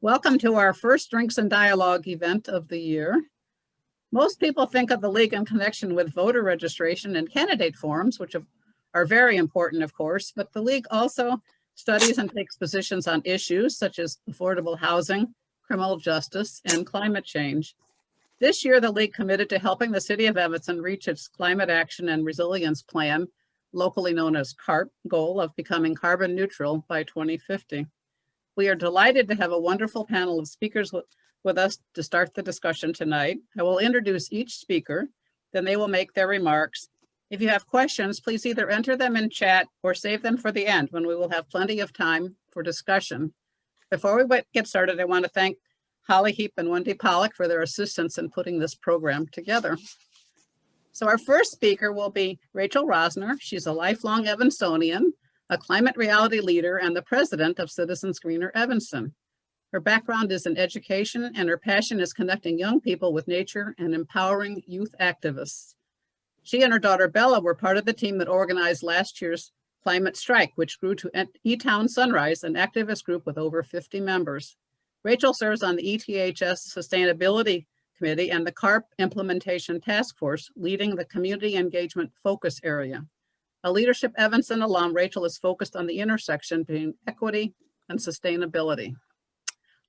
Welcome to our first Drinks and Dialogue event of the year. Most people think of the League in connection with voter registration and candidate forums, which are very important, of course, but the League also studies and takes positions on issues such as affordable housing, criminal justice, and climate change. This year, the League committed to helping the City of Evanston reach its Climate Action and Resilience Plan, locally known as CARP, goal of becoming carbon neutral by 2050. We are delighted to have a wonderful panel of speakers with us to start the discussion tonight. I will introduce each speaker, then they will make their remarks. If you have questions, please either enter them in chat or save them for the end when we will have plenty of time for discussion. Before we get started, I want to thank Holly Heap and Wendy Pollack for their assistance in putting this program together. So our first speaker will be Rachel Rosner. She's a lifelong Evanstonian, a climate reality leader, and the president of Citizens Greener Evanston. Her background is in education, and her passion is connecting young people with nature and empowering youth activists. She and her daughter Bella were part of the team that organized last year's Climate Strike, which grew to E-Town Sunrise, an activist group with over 50 members. Rachel serves on the ETHS Sustainability Committee and the CARP Implementation Task Force, leading the Community Engagement Focus Area. A Leadership Evanston alum, Rachel is focused on the intersection between equity and sustainability.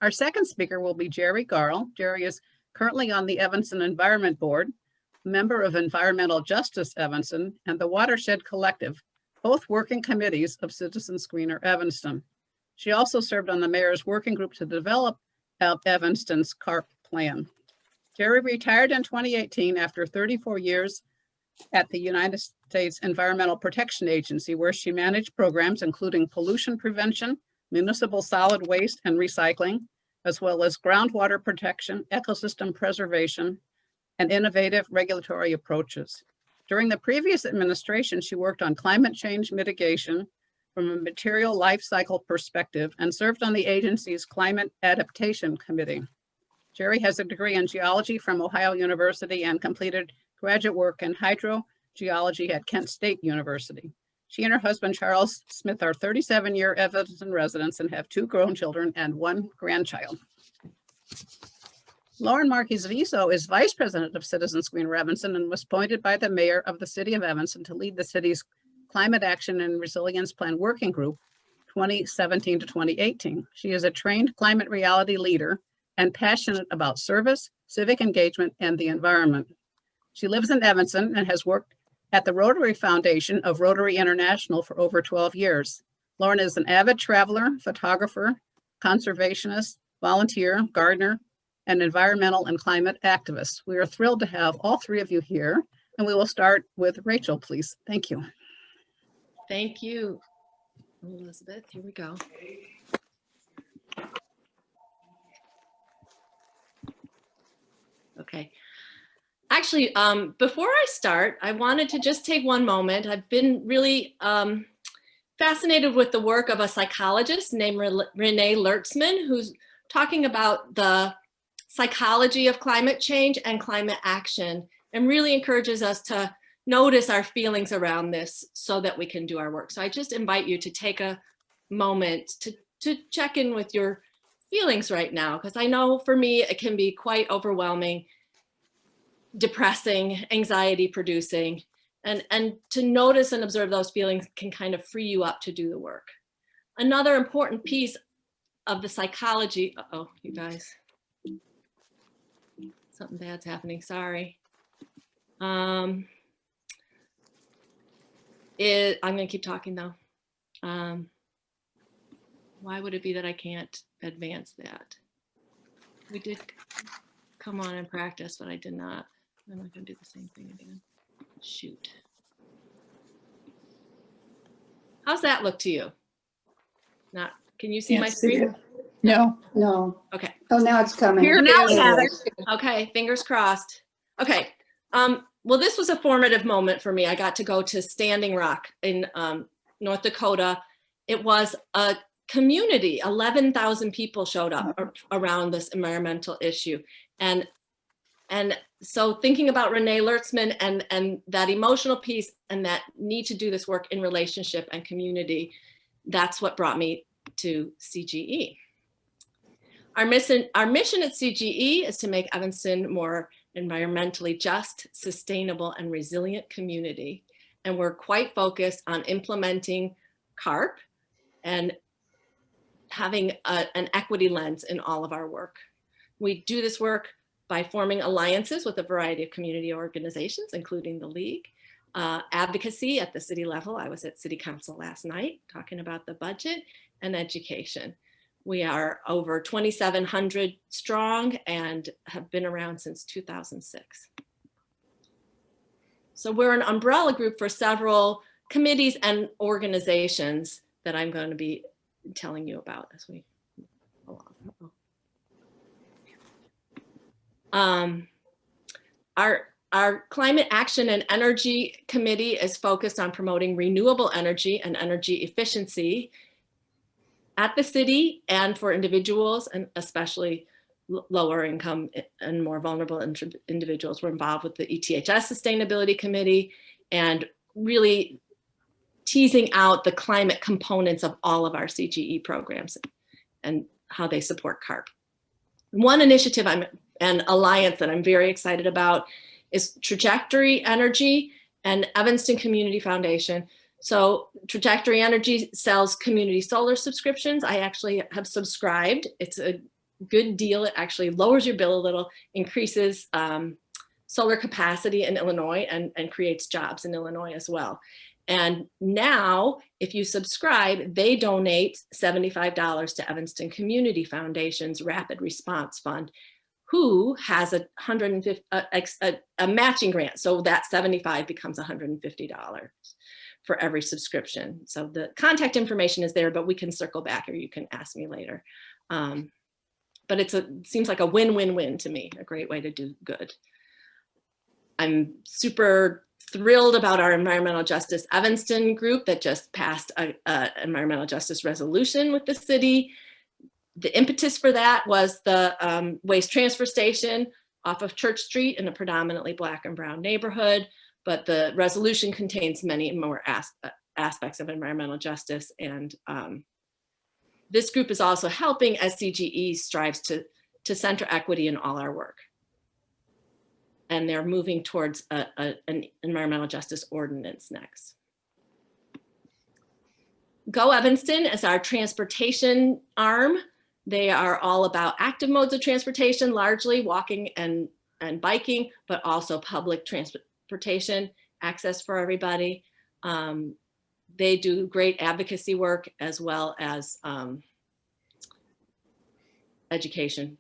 Our second speaker will be Jerri Garl. Jerri is currently on the Evanston Environment Board, member of Environmental Justice Evanston and the Watershed Collective, both working committees of Citizens Greener Evanston. She also served on the mayor's working group to develop Evanston's CARP plan. Jerri retired in 2018 after 34 years at the United States Environmental Protection Agency, where she managed programs including pollution prevention, municipal solid waste and recycling, as well as groundwater protection, ecosystem preservation, and innovative regulatory approaches. During the previous administration, she worked on climate change mitigation from a material life cycle perspective and served on the agency's Climate Adaptation Committee. Jerri has a degree in geology from Ohio University and completed graduate work in hydrogeology at Kent State University. She and her husband, Charles Smith, are 37-year Evanston residents and have 2 grown children and 1 grandchild. Lauren Marquez-Viso is Vice President of Citizens Greener Evanston and was appointed by the Mayor of the City of Evanston to lead the city's Climate Action and Resilience Plan Working Group 2017 to 2018. She is a trained climate reality leader and passionate about service, civic engagement, and the environment. She lives in Evanston and has worked at the Rotary Foundation of Rotary International for over 12 years. Lauren is an avid traveler, photographer, conservationist, volunteer, gardener, and environmental and climate activist. We are thrilled to have all 3 of you here, and we will start with Rachel, please. Thank you. Thank you, Elizabeth. Here we go. Okay. Actually, before I start, I wanted to just take one moment. I've been really fascinated with the work of a psychologist named Renee Lertzman, who's talking about the psychology of climate change and climate action, and really encourages us to notice our feelings around this so that we can do our work. So I just invite you to take a moment to check in with your feelings right now, because I know for me, it can be quite overwhelming, depressing, anxiety producing, and to notice and observe those feelings can kind of free you up to do the work. Another important piece of the psychology, uh-oh, you guys, something bad's happening, sorry. I'm gonna keep talking though. Why would it be that I can't advance that? We did come on and practice, but I did not. I'm not gonna do the same thing again. Shoot. How's that look to you? Not, can you see my screen? No. No. Okay. Oh, now it's coming. Here now we have it. Okay, fingers crossed. Okay. Well, this was a formative moment for me. I got to go to Standing Rock in North Dakota. It was a community. 11,000 people showed up around this environmental issue. And so thinking about Renee Lertzman and that emotional piece and that need to do this work in relationship and community, that's what brought me to CGE. Our mission at CGE is to make Evanston more environmentally just, sustainable, and resilient community. And we're quite focused on implementing CARP and having an equity lens in all of our work. We do this work by forming alliances with a variety of community organizations, including the League. Advocacy at the city level. I was at City Council last night talking about the budget, and education. We are over 2,700 strong and have been around since 2006. So we're an umbrella group for several committees and organizations that I'm going to be telling you about as we go on. Our Climate Action and Energy Committee is focused on promoting renewable energy and energy efficiency at the city and for individuals, and especially lower income and more vulnerable individuals. We're involved with the ETHS Sustainability Committee and really teasing out the climate components of all of our CGE programs and how they support CARP. One initiative and alliance that I'm very excited about is Trajectory Energy and Evanston Community Foundation. So Trajectory Energy sells community solar subscriptions. I actually have subscribed. It's a good deal. It actually lowers your bill a little, increases solar capacity in Illinois, and creates jobs in Illinois as well. And now, if you subscribe, they donate $75 to Evanston Community Foundation's Rapid Response Fund, who has a matching grant. So that 75 becomes $150 for every subscription. So the contact information is there, but we can circle back, or you can ask me later. But it seems like a win-win-win to me, a great way to do good. I'm super thrilled about our Environmental Justice Evanston group that just passed an environmental justice resolution with the city. The impetus for that was the waste transfer station off of Church Street in a predominantly Black and brown neighborhood, but the resolution contains many more aspects of environmental justice. And this group is also helping as CGE strives to center equity in all our work. And they're moving towards an environmental justice ordinance next. Go Evanston is our transportation arm. They are all about active modes of transportation, largely walking and biking, but also public transportation access for everybody. They do great advocacy work as well as education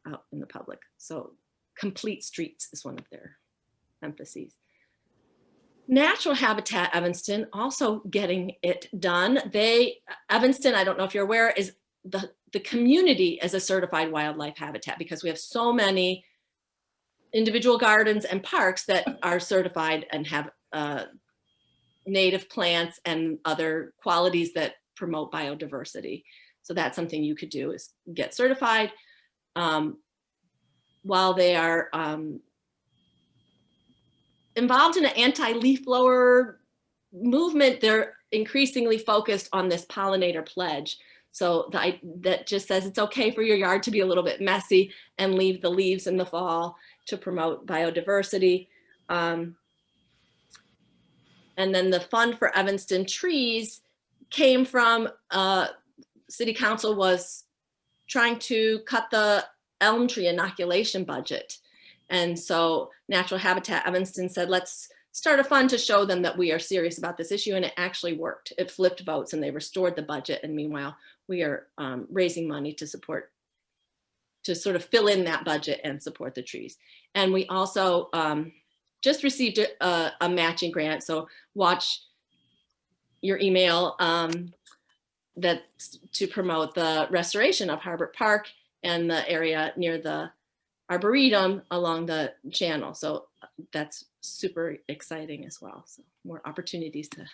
out in the public. So complete streets is one of their emphases. Natural Habitat Evanston also getting it done. Evanston, I don't know if you're aware, is the community as a certified wildlife habitat, because we have so many individual gardens and parks that are certified and have native plants and other qualities that promote biodiversity. So that's something you could do, is get certified. While they are involved in an anti-leaf blower movement, they're increasingly focused on this pollinator pledge. So that just says it's okay for your yard to be a little bit messy and leave the leaves in the fall to promote biodiversity. And then the fund for Evanston trees came from City Council was trying to cut the elm tree inoculation budget. And so Natural Habitat Evanston said, let's start a fund to show them that we are serious about this issue. And it actually worked. It flipped votes and they restored the budget. And meanwhile, we are raising money to support, to sort of fill in that budget and support the trees. And we also just received a matching grant. So watch your email that's to promote the restoration of Harbert Park and the area near the Arboretum along the channel. So that's super exciting as well. So more opportunities to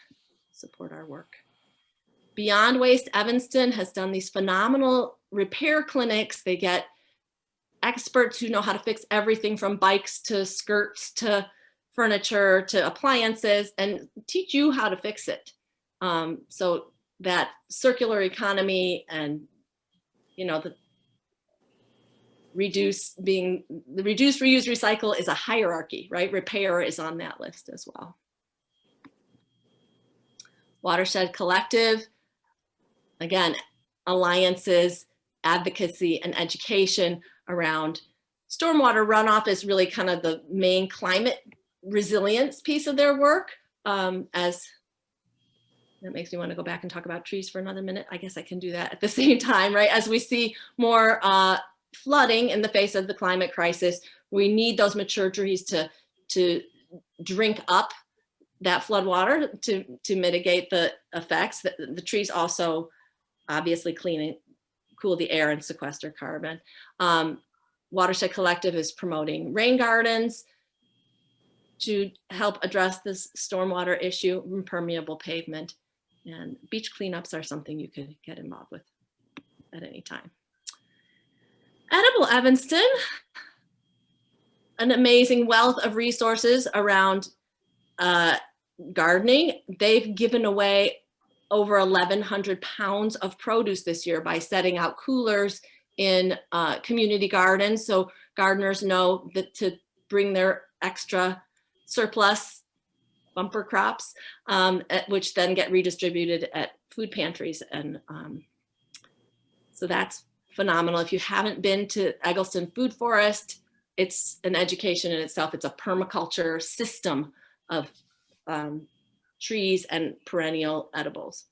support our work. Beyond Waste Evanston has done these phenomenal repair clinics. They get experts who know how to fix everything from bikes to skirts to furniture to appliances, and teach you how to fix it. So that circular economy and, you know, reduce, reuse, recycle is a hierarchy, right? Repair is on that list as well. Watershed Collective, again, alliances, advocacy, and education around stormwater runoff is really kind of the main climate resilience piece of their work. As that makes me want to go back and talk about trees for another minute. I guess I can do that at the same time, right? As we see more flooding in the face of the climate crisis, we need those mature trees to drink up that flood water to mitigate the effects. The trees also obviously cool the air and sequester carbon. Watershed Collective is promoting rain gardens to help address this stormwater issue, impermeable pavement, and beach cleanups are something you could get involved with at any time. Edible Evanston, an amazing wealth of resources around gardening. They've given away over 1,100 pounds of produce this year by setting out coolers in community gardens. So gardeners know that to bring their extra surplus bumper crops, which then get redistributed at food pantries. And so that's phenomenal. If you haven't been to Eggleston Food Forest, it's an education in itself. It's a permaculture system of trees and perennial edibles.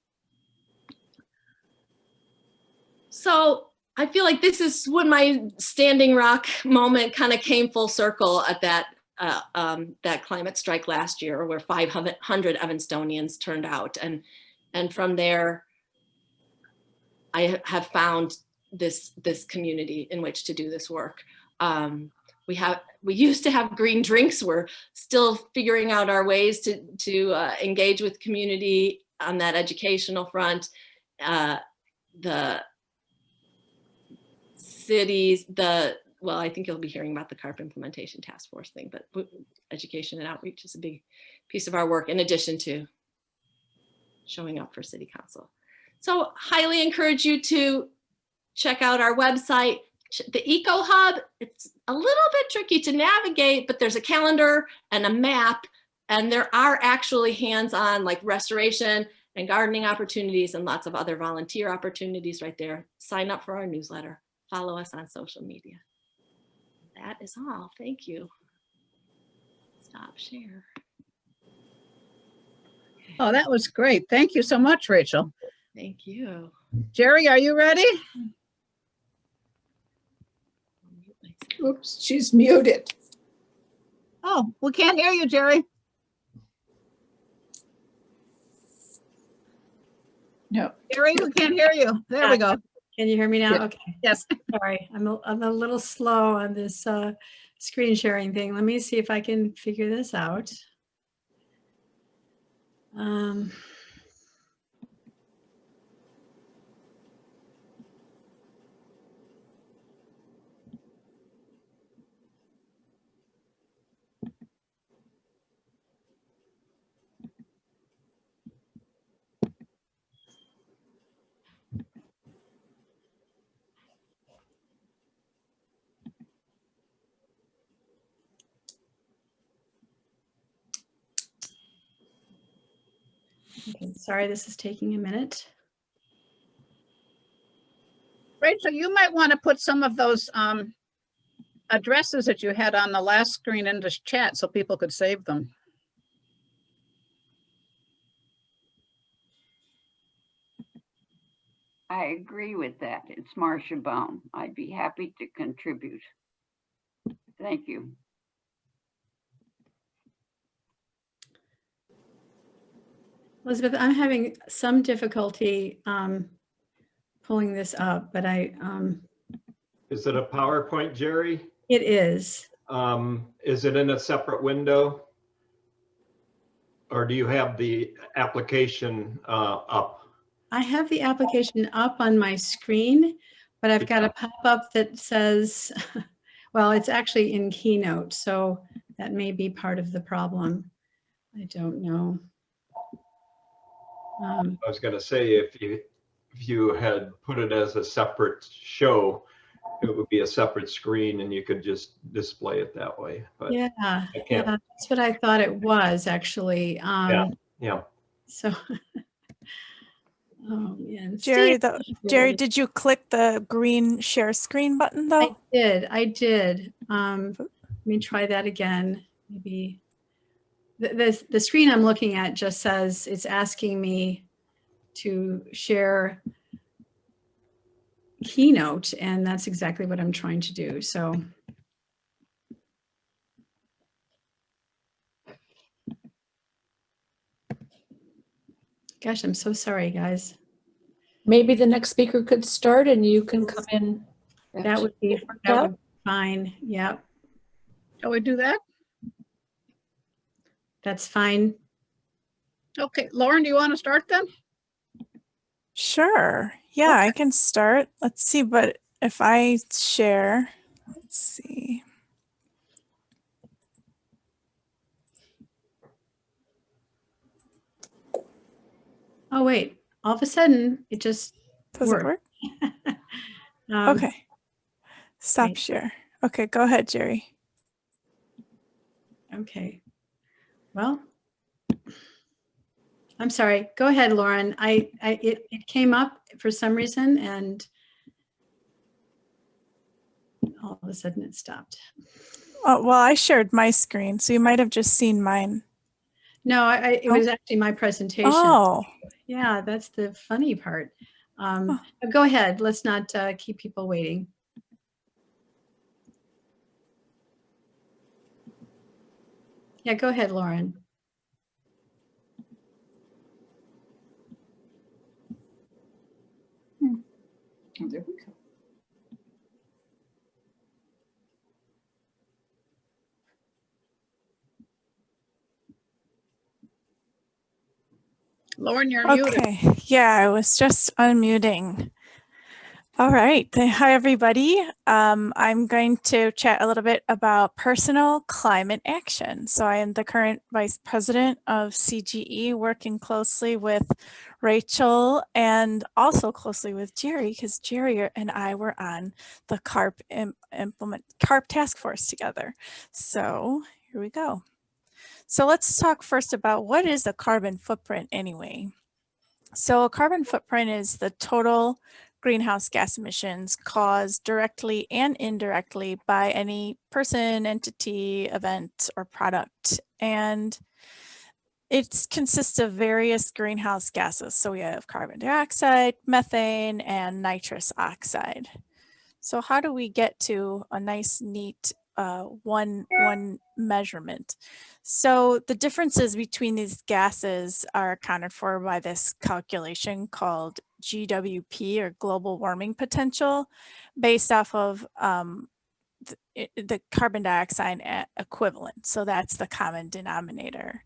So I feel like this is when my Standing Rock moment kind of came full circle at that climate strike last year, where 500 Evanstonians turned out, and from there I have found this community in which to do this work. We used to have green drinks. We're still figuring out our ways to engage with community on that educational front. The cities, well, I think you'll be hearing about the CARP implementation task force thing, but education and outreach is a big piece of our work, in addition to showing up for city council. So highly encourage you to check out our website, the Eco Hub. It's a little bit tricky to navigate, but there's a calendar and a map, and there are actually hands-on like restoration and gardening opportunities and lots of other volunteer opportunities right there. Sign up for our newsletter. Follow us on social media. That is all. Thank you. Stop share. Okay. Oh, that was great. Thank you so much, Rachel. Thank you. Jerri, are you ready? Oops, she's muted. Oh, we can't hear you, Jerri. No. Jerri, we can't hear you. There we go. Can you hear me now? Yeah. Okay. Yes. Sorry, I'm a little slow on this screen sharing thing. Let me see if I can figure this out. Okay, sorry, this is taking a minute. Rachel, you might want to put some of those addresses that you had on the last screen into chat so people could save them. I agree with that. It's Marcia Baum. I'd be happy to contribute. Thank you. Elizabeth, I'm having some difficulty pulling this up, but Is it a PowerPoint, Jerri? it is. Is it in a separate window? Or do you have the application up? I have the application up on my screen, but I've got a pop-up that says, well, it's actually in Keynote, so that may be part of the problem. I don't know. I was going to say, if you had put it as a separate show, it would be a separate screen and you could just display it that way, but Yeah, I yeah, can't. that's what I thought it was actually. Yeah. So, oh man. Jerri, Steve, Jerri, did you click the green share screen button though? I did. Let me try that again. Maybe the screen I'm looking at just says it's asking me to share Keynote, and that's exactly what I'm trying to do. So. Gosh, I'm so sorry, guys. Maybe the next speaker could start and you can come in. That would be fine. Yep, Shall we do that? that's fine. Okay, Lauren, do you want to start then? Sure. Yeah, I can start. Let's see, but if I share, let's see. Oh, wait, all of a sudden it just Does it worked. work? Okay. Stop wait. share. Okay, go ahead, Jerri. Okay. Well, I'm sorry. Go ahead, Lauren. It came up for some reason and all of a sudden it stopped. Oh, well, I shared my screen, so you might have just seen mine. No, it was actually my presentation. Oh, Yeah, that's the funny part. Huh. But go ahead. Let's not keep people waiting. Yeah, go ahead, Lauren. Oh, there we go. Lauren, you're muted. okay. Yeah, I was just unmuting. All right. Hi, everybody. I'm going to chat a little bit about personal climate action. So I am the current Vice President of CGE, working closely with Rachel and also closely with Jerri, because Jerri and I were on the CARP CARP task force together. So here we go. So let's talk first about what is a carbon footprint anyway. So a carbon footprint is the total greenhouse gas emissions caused directly and indirectly by any person, entity, event, or product. And it consists of various greenhouse gases. So we have carbon dioxide, methane, and nitrous oxide. So how do we get to a nice, neat one measurement? So the differences between these gases are accounted for by this calculation called GWP, or global warming potential, based off of the carbon dioxide equivalent. So that's the common denominator.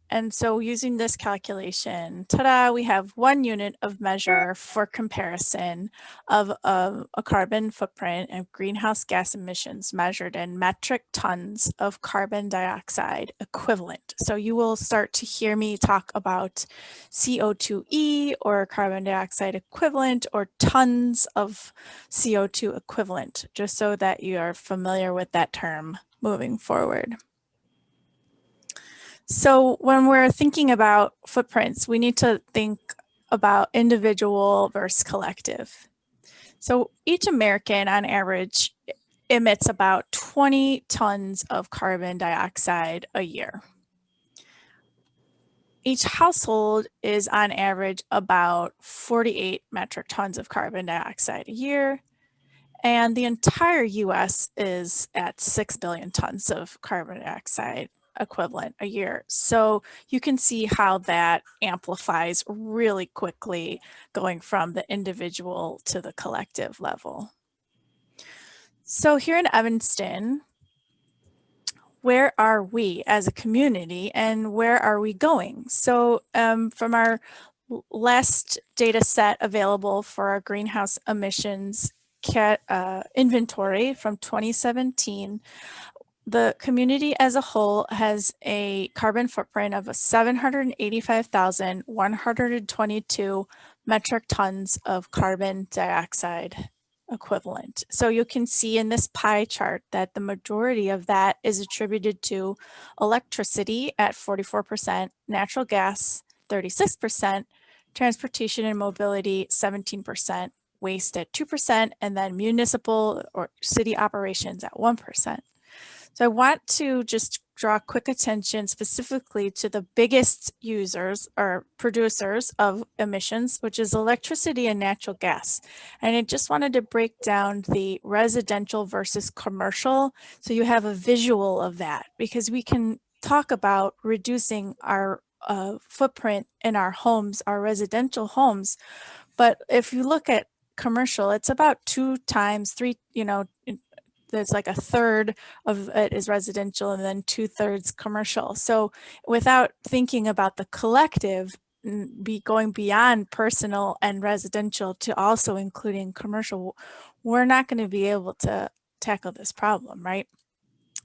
And so using this calculation, ta-da, we have one unit of measure for comparison of a carbon footprint of greenhouse gas emissions measured in metric tons of carbon dioxide equivalent. So you will start to hear me talk about CO2e, or carbon dioxide equivalent, or tons of CO2 equivalent, just so that you are familiar with that term moving forward. So when we're thinking about footprints, we need to think about individual versus collective. So each American on average emits about 20 tons of carbon dioxide a year. Each household is on average about 48 metric tons of carbon dioxide a year. And the entire US is at 6 billion tons of carbon dioxide equivalent a year. So you can see how that amplifies really quickly, going from the individual to the collective level. So here in Evanston, where are we as a community and where are we going? So from our last data set available for our greenhouse emissions inventory from 2017, the community as a whole has a carbon footprint of 785,122 metric tons of carbon dioxide equivalent. So you can see in this pie chart that the majority of that is attributed to electricity at 44%, natural gas 36%, transportation and mobility 17%, waste at 2%, and then municipal or city operations at 1%. So I want to just draw quick attention specifically to the biggest users or producers of emissions, which is electricity and natural gas. And I just wanted to break down the residential versus commercial so you have a visual of that, because we can talk about reducing our footprint in our homes, our residential homes. But if you look at commercial, it's about 2 times 3, there's like a third of it is residential and then 2/3 commercial. So without thinking about the collective, going beyond personal and residential to also including commercial, we're not going to be able to tackle this problem, right?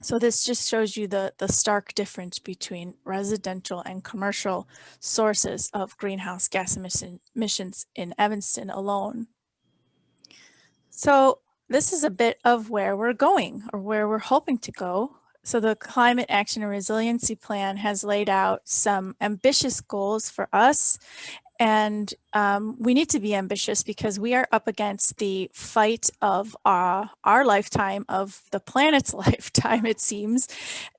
So this just shows you the stark difference between residential and commercial sources of greenhouse gas emissions in Evanston alone. So this is a bit of where we're going or where we're hoping to go. So the Climate Action and Resiliency Plan has laid out some ambitious goals for us. And we need to be ambitious because we are up against the fight of our lifetime, of the planet's lifetime, it seems,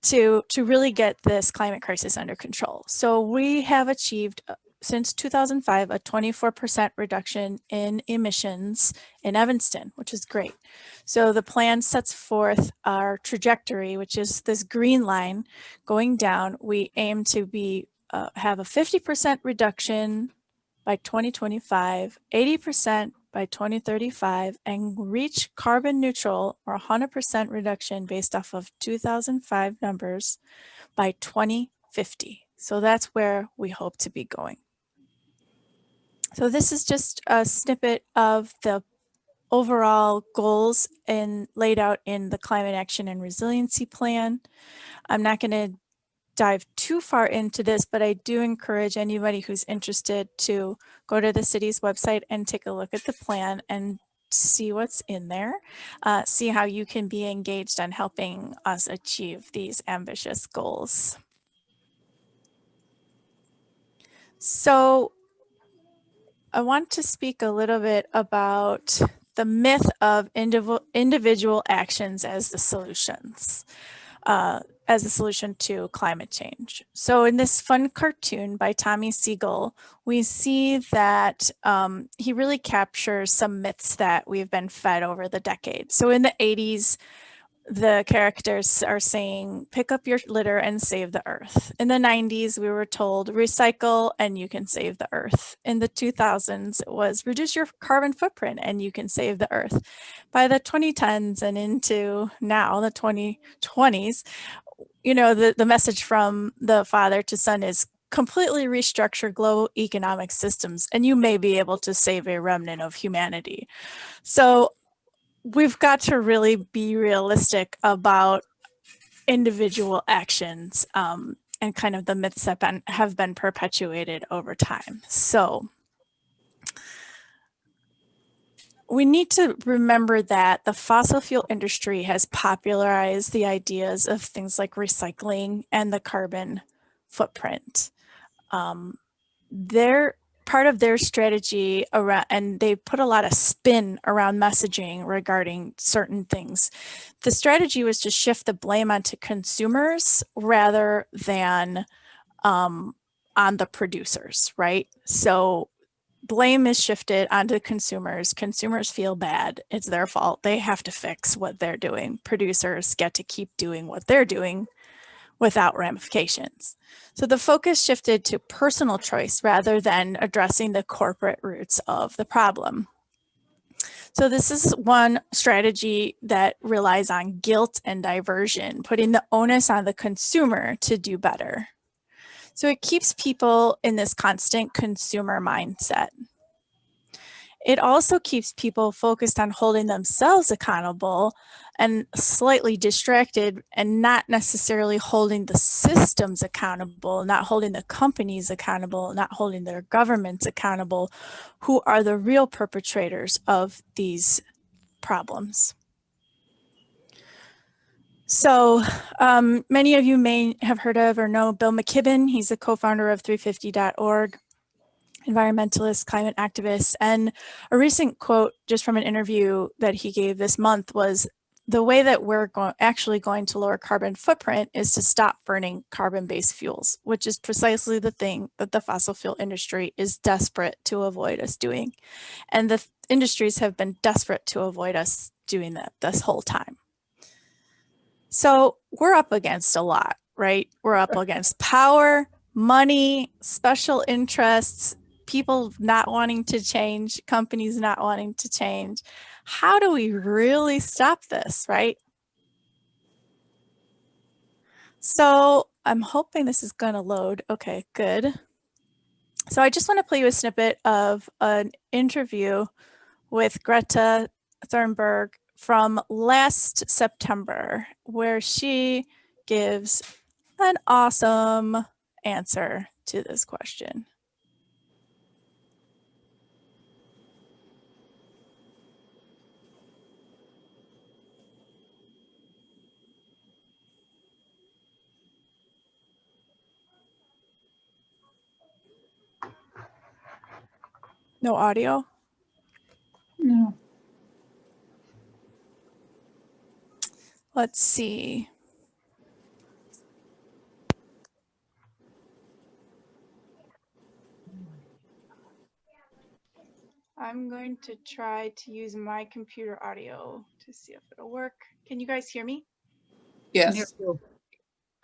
to really get this climate crisis under control. So we have achieved since 2005, a 24% reduction in emissions in Evanston, which is great. So the plan sets forth our trajectory, which is this green line going down. We aim to have a 50% reduction by 2025, 80% by 2035, and reach carbon neutral or 100% reduction based off of 2005 numbers by 2050. So that's where we hope to be going. So this is just a snippet of the overall goals laid out in the Climate Action and Resiliency Plan. I'm not going to dive too far into this, but I do encourage anybody who's interested to go to the city's website and take a look at the plan and see what's in there, see how you can be engaged on helping us achieve these ambitious goals. So I want to speak a little bit about the myth of individual actions as the solutions, as a solution to climate change. So in this fun cartoon by Tommy Siegel, we see that he really captures some myths that we've been fed over the decades. So in the 80s, the characters are saying, pick up your litter and save the earth. In the 90s, we were told, recycle and you can save the earth. In the 2000s, it was reduce your carbon footprint and you can save the earth. By the 2010s and into now, the 2020s, the message from the father to son is completely restructure global economic systems and you may be able to save a remnant of humanity. So we've got to really be realistic about individual actions and kind of the myths that have been perpetuated over time. So we need to remember that the fossil fuel industry has popularized the ideas of things like recycling and the carbon footprint. They're part of their strategy around, and they put a lot of spin around messaging regarding certain things. The strategy was to shift the blame onto consumers rather than on the producers, right? So blame is shifted onto consumers. Consumers feel bad. It's their fault. They have to fix what they're doing. Producers get to keep doing what they're doing without ramifications. So the focus shifted to personal choice rather than addressing the corporate roots of the problem. So this is one strategy that relies on guilt and diversion, putting the onus on the consumer to do better. So it keeps people in this constant consumer mindset. It also keeps people focused on holding themselves accountable and slightly distracted and not necessarily holding the systems accountable, not holding the companies accountable, not holding their governments accountable, who are the real perpetrators of these problems. So many of you may have heard of or know Bill McKibben. He's the co-founder of 350.org, environmentalist, climate activist. And a recent quote just from an interview that he gave this month was, the way that we're actually going to lower carbon footprint is to stop burning carbon-based fuels, which is precisely the thing that the fossil fuel industry is desperate to avoid us doing. And the industries have been desperate to avoid us doing that this whole time. So we're up against a lot, right? We're up against power, money, special interests, people not wanting to change, companies not wanting to change. How do we really stop this, right? So I'm hoping this is going to load. Okay, good. So I just want to play you a snippet of an interview with Greta Thunberg from last September, where she gives an awesome answer to this question. No audio? No. Let's see. I'm going to try to use my computer audio to see if it'll work. Can you guys hear me? Yes.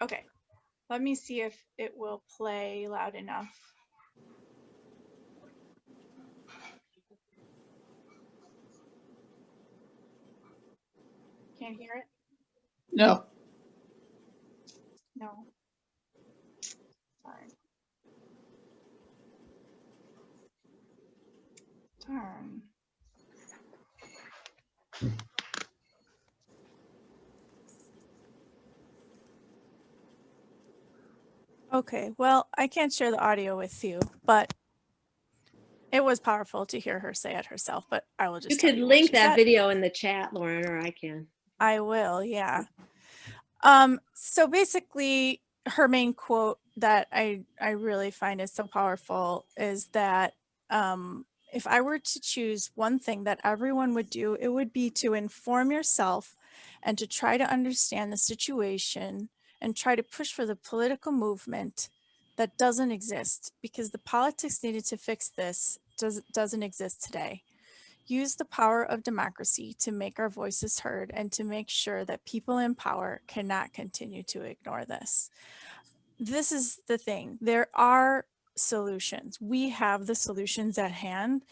Okay. Let me see if it will play loud enough. Can't hear it? No. No. Sorry. Darn. Okay, well, I can't share the audio with you, but it was powerful to hear her say it herself, but I will just You tell could what link she that said. video in the chat, Lauren, or I can. I will, yeah. So basically, her main quote that I really find is so powerful is that if I were to choose one thing that everyone would do, it would be to inform yourself and to try to understand the situation and try to push for the political movement that doesn't exist, because the politics needed to fix this doesn't exist today. Use the power of democracy to make our voices heard and to make sure that people in power cannot continue to ignore this. This is the thing. There are solutions. We have the solutions at hand.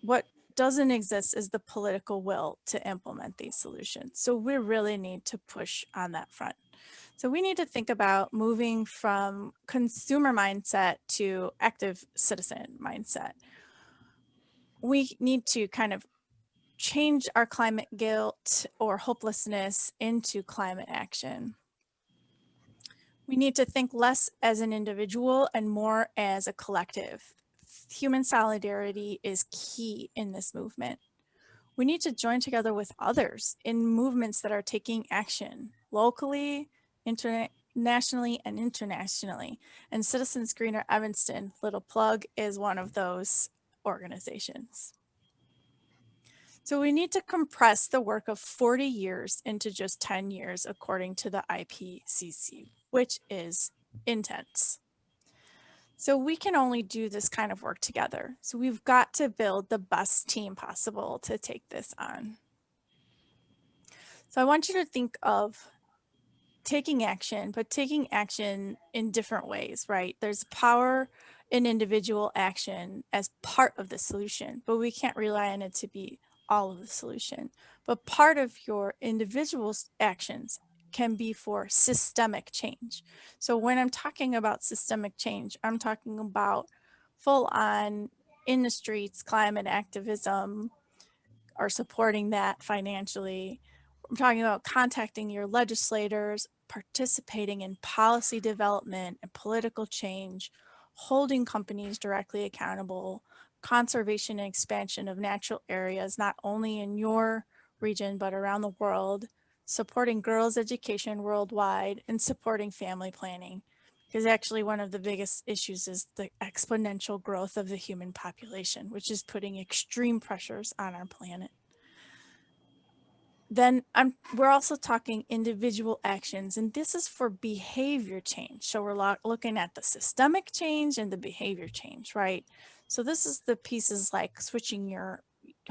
What doesn't exist is the political will to implement these solutions. So we really need to push on that front. So we need to think about moving from consumer mindset to active citizen mindset. We need to kind of change our climate guilt or hopelessness into climate action. We need to think less as an individual and more as a collective. Human solidarity is key in this movement. We need to join together with others in movements that are taking action locally, nationally, and internationally. And Citizens Greener Evanston, little plug, is one of those organizations. So we need to compress the work of 40 years into just 10 years, according to the IPCC, which is intense. So we can only do this kind of work together. So we've got to build the best team possible to take this on. So I want you to think of taking action, but taking action in different ways, right? There's power in individual action as part of the solution, but we can't rely on it to be all of the solution. But part of your individual actions can be for systemic change. So when I'm talking about systemic change, I'm talking about full on in the streets, climate activism, or supporting that financially. I'm talking about contacting your legislators, participating in policy development and political change, holding companies directly accountable, conservation and expansion of natural areas, not only in your region, but around the world, supporting girls' education worldwide, and supporting family planning. Because actually one of the biggest issues is the exponential growth of the human population, which is putting extreme pressures on our planet. Then we're also talking individual actions, and this is for behavior change. So we're looking at the systemic change and the behavior change, right? So this is the pieces like switching your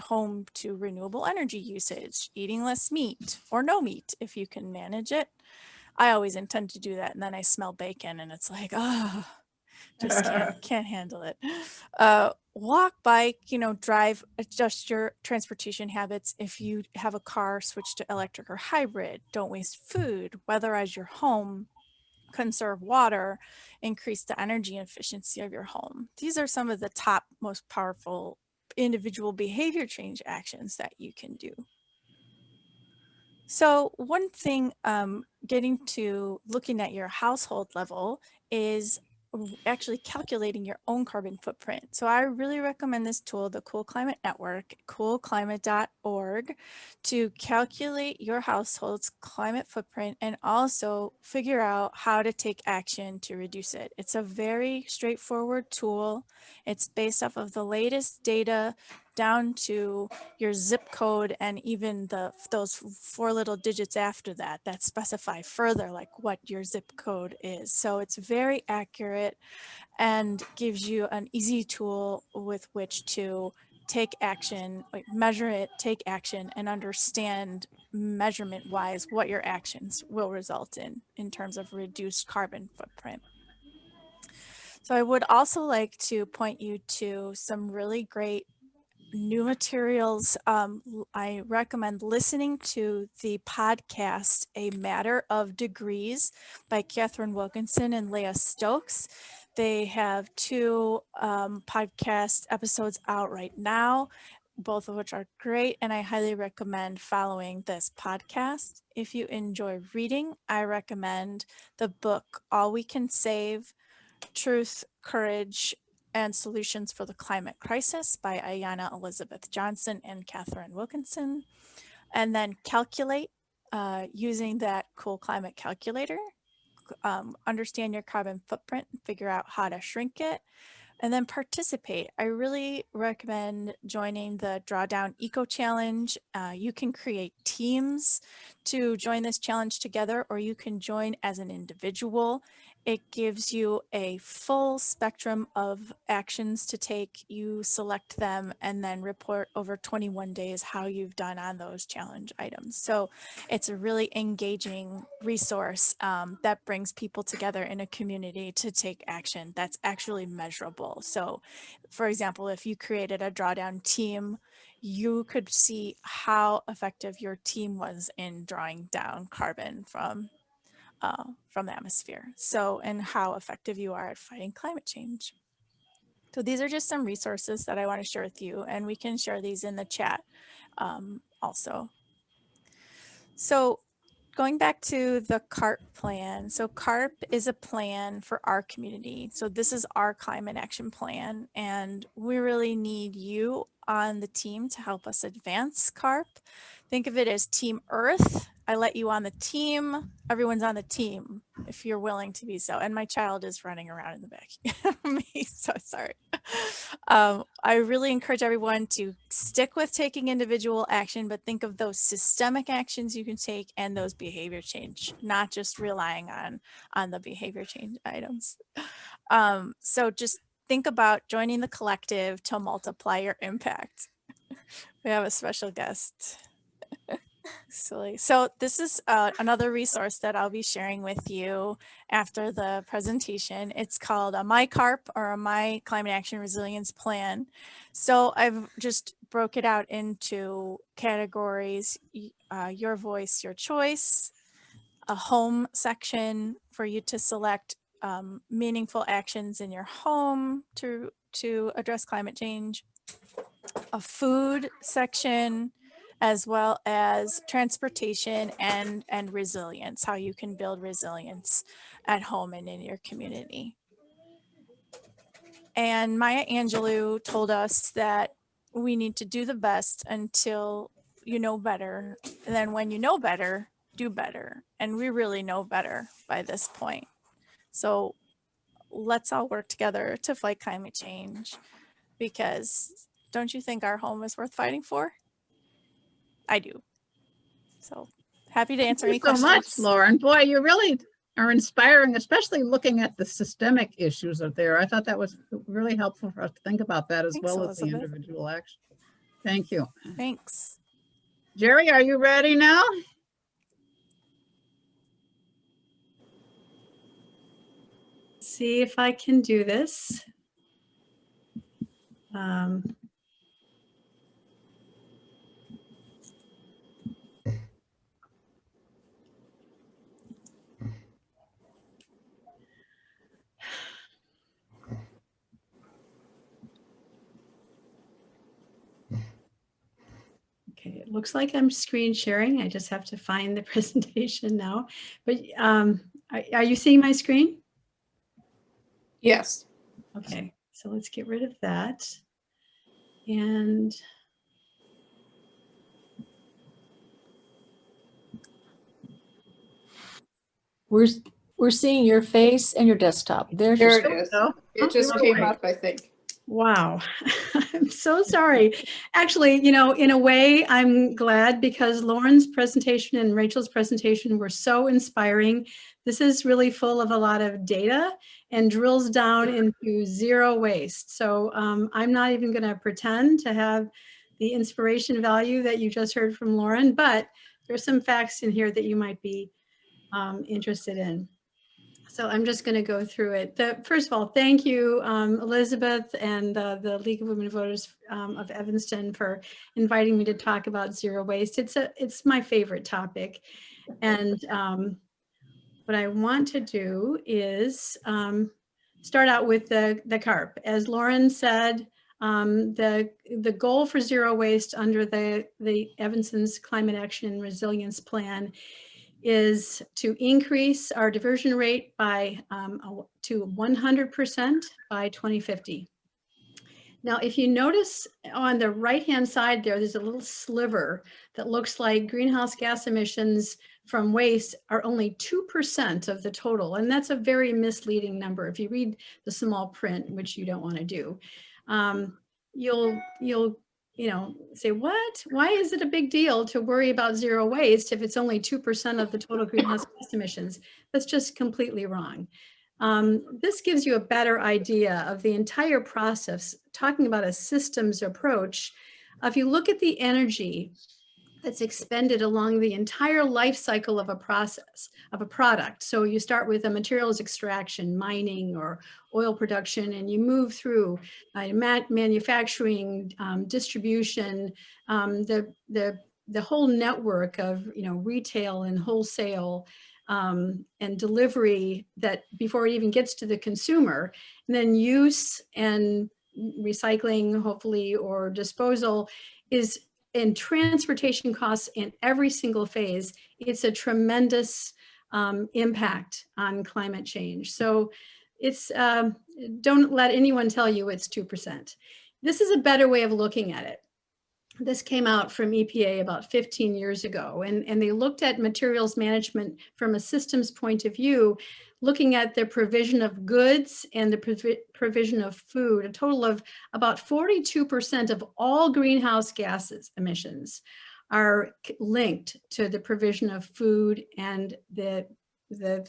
home to renewable energy usage, eating less meat or no meat if you can manage it. I always intend to do that, and then I smell bacon and it's like, oh, just can't handle it. Walk, bike, drive, adjust your transportation habits. If you have a car, switch to electric or hybrid. Don't waste food, weatherize your home, conserve water, increase the energy efficiency of your home. These are some of the top most powerful individual behavior change actions that you can do. So one thing, getting to looking at your household level is actually calculating your own carbon footprint. So I really recommend this tool, the Cool Climate Network, coolclimate.org, to calculate your household's climate footprint and also figure out how to take action to reduce it. It's a very straightforward tool. It's based off of the latest data down to your zip code and even those 4 little digits after that specify further like what your zip code is. So it's very accurate and gives you an easy tool with which to take action, like measure it, take action, and understand measurement wise what your actions will result in terms of reduced carbon footprint. So I would also like to point you to some really great new materials. I recommend listening to the podcast, A Matter of Degrees by Catherine Wilkinson and Leah Stokes. They have 2 podcast episodes out right now, both of which are great, and I highly recommend following this podcast. If you enjoy reading, I recommend the book, All We Can Save, Truth, Courage, and Solutions for the Climate Crisis by Ayanna Elizabeth Johnson and Catherine Wilkinson. And then Calculate, using that cool climate calculator, understand your carbon footprint, figure out how to shrink it, and then participate. I really recommend joining the Drawdown Eco Challenge. You can create teams to join this challenge together, or you can join as an individual. It gives you a full spectrum of actions to take. You select them and then report over 21 days how you've done on those challenge items. So it's a really engaging resource that brings people together in a community to take action that's actually measurable. So for example, if you created a drawdown team, you could see how effective your team was in drawing down carbon from the atmosphere. So, and how effective you are at fighting climate change. So these are just some resources that I want to share with you, and we can share these in the chat also. So going back to the CARP plan. So CARP is a plan for our community. So this is our climate action plan, and we really need you on the team to help us advance CARP. Think of it as Team Earth. I let you on the team. Everyone's on the team if you're willing to be so. And my child is running around in the back of me, so sorry. I really encourage everyone to stick with taking individual action, but think of those systemic actions you can take and those behavior change, not just relying on the behavior change items. So just think about joining the collective to multiply your impact. We have a special guest. Silly. So this is another resource that I'll be sharing with you after the presentation. It's called a My CARP, or a My Climate Action Resilience Plan. So I've just broke it out into categories: your voice, your choice, a home section for you to select meaningful actions in your home to address climate change, a food section, as well as transportation and resilience, how you can build resilience at home and in your community. And Maya Angelou told us that we need to do the best until you know better. And then when you know better, do better. And we really know better by this point. So let's all work together to fight climate change, because don't you think our home is worth fighting for? I do. So happy to answer any Thank you so questions. much, Lauren. Boy, you really are inspiring, especially looking at the systemic issues out there. I thought that was really helpful for us to think about that as Thanks, well as the Elizabeth. individual action. Thank you. Thanks. Jerri, are you ready now? See if I can do this. Okay, it looks like I'm screen sharing. I just have to find the presentation now. But are you seeing my screen? Yes. Okay, so let's get rid of that. And We're seeing your face and your desktop. There's There your it screen. is. Oh, It just you're came right. up, I think. wow, I'm so sorry. Actually, you know, in a way, I'm glad because Lauren's presentation and Rachel's presentation were so inspiring. This is really full of a lot of data and drills down into zero waste. So I'm not even going to pretend to have the inspiration value that you just heard from Lauren, but there's some facts in here that you might be interested in. So I'm just going to go through it. First of all, thank you, Elizabeth and the League of Women Voters of Evanston for inviting me to talk about zero waste. It's my favorite topic. And what I want to do is start out with the CARP. As Lauren said, the goal for zero waste under the Evanston's Climate Action and Resilience Plan is to increase our diversion rate by to 100% by 2050. Now, if you notice on the right-hand side there's a little sliver that looks like greenhouse gas emissions from waste are only 2% of the total. And that's a very misleading number. If you read the small print, which you don't want to do, you'll say, what? Why is it a big deal to worry about zero waste if it's only 2% of the total greenhouse gas emissions? That's just completely wrong. This gives you a better idea of the entire process, talking about a systems approach. If you look at the energy that's expended along the entire life cycle of a process, of a product. So you start with a materials extraction, mining or oil production, and you move through manufacturing, distribution, the whole network of retail and wholesale and delivery that before it even gets to the consumer, and then use and recycling, hopefully, or disposal is in transportation costs in every single phase. It's a tremendous impact on climate change. So it's, don't let anyone tell you it's 2%. This is a better way of looking at it. This came out from EPA about 15 years ago, and they looked at materials management from a systems point of view, looking at the provision of goods and the provision of food. A total of about 42% of all greenhouse gases emissions are linked to the provision of food and the